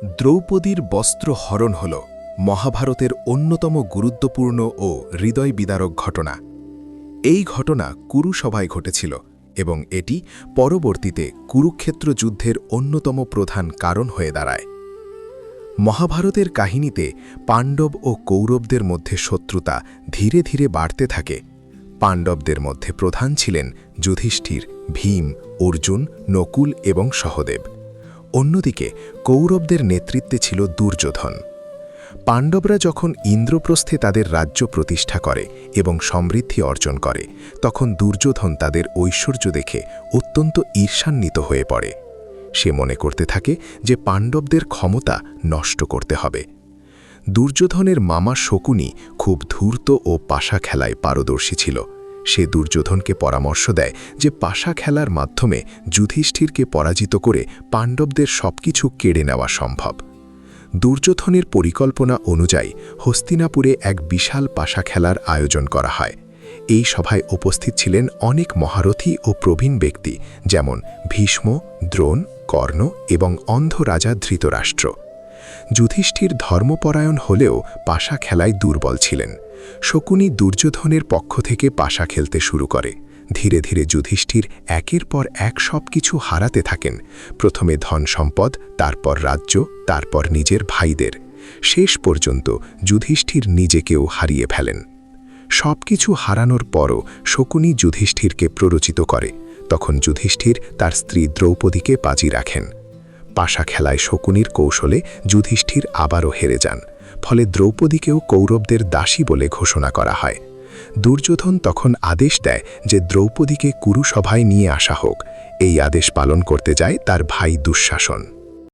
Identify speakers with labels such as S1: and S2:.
S1: দ্রৌপদীর বস্ত্র হরণ হল মহাভারতের অন্যতম গুরুত্বপূর্ণ ও হৃদয় বিদারক ঘটনা। এই ঘটনা কুরু সভায় ঘটেছিল এবং এটি পরবর্তীতে কুরুক্ষেত্র যুদ্ধের অন্যতম প্রধান কারণ হয়ে দাঁড়ায়। মহাভারতের কাহিনীতে পাণ্ডব ও কৌরবদের মধ্যে শত্রুতা ধীরে ধীরে বাড়তে থাকে। পাণ্ডবদের মধ্যে প্রধান ছিলেন যুধিষ্ঠির, ভীম, অর্জুন, নকুল এবং সহদেব। অন্যদিকে কৌরবদের নেতৃত্বে ছিল দুর্যোধন। পাণ্ডবরা যখন ইন্দ্রপ্রস্থে তাদের রাজ্য প্রতিষ্ঠা করে এবং সমৃদ্ধি অর্জন করে, তখন দুর্যোধন তাদের ঐশ্বর্য দেখে অত্যন্ত ঈর্ষান্বিত হয়ে পড়ে। সে মনে করতে থাকে যে পাণ্ডবদের ক্ষমতা নষ্ট করতে হবে। দুর্যোধনের মামা শকুনি খুব ধূর্ত ও পাশা খেলায় পারদর্শী ছিল। সে দুর্যোধনকে পরামর্শ দেয় যে পাশা খেলার মাধ্যমে যুধিষ্ঠিরকে পরাজিত করে পাণ্ডবদের সবকিছু কেড়ে নেওয়া সম্ভব। দুর্যোধনের পরিকল্পনা অনুযায়ী হস্তিনাপুরে এক বিশাল পাশা খেলার আয়োজন করা হয়। এই সভায় উপস্থিত ছিলেন অনেক মহারথী ও প্রবীণ ব্যক্তি, যেমন ভীষ্ম, দ্রোণ, কর্ণ এবং অন্ধ রাজা ধৃতরাষ্ট্র। যুধিষ্ঠির ধর্মপরায়ণ হলেও পাশা খেলায় দুর্বল ছিলেন। শকুনি দুর্যোধনের পক্ষ থেকে পাশা খেলতে শুরু করে। ধীরে ধীরে যুধিষ্ঠির একের পর এক সবকিছু হারাতে থাকেন। প্রথমে ধন সম্পদ, তারপর রাজ্য, তারপর নিজের ভাইদের। শেষ পর্যন্ত যুধিষ্ঠির নিজেকেও হারিয়ে ফেলেন। সবকিছু হারানোর পরও শকুনি যুধিষ্ঠিরকে প্ররোচিত করে। তখন যুধিষ্ঠির তার স্ত্রী দ্রৌপদীকে বাজি রাখেন। পাশা খেলায় শকুনির কৌশলে যুধিষ্ঠির আবারও হেরে যান। ফলে দ্রৌপদীকেও কৌরবদের দাসী বলে ঘোষণা করা হয়। দুর্যোধন তখন আদেশ দেয় যে দ্রৌপদীকে কুরুসভায় নিয়ে আসা হোক। এই আদেশ পালন করতে যায় তার ভাই দুঃশাসন।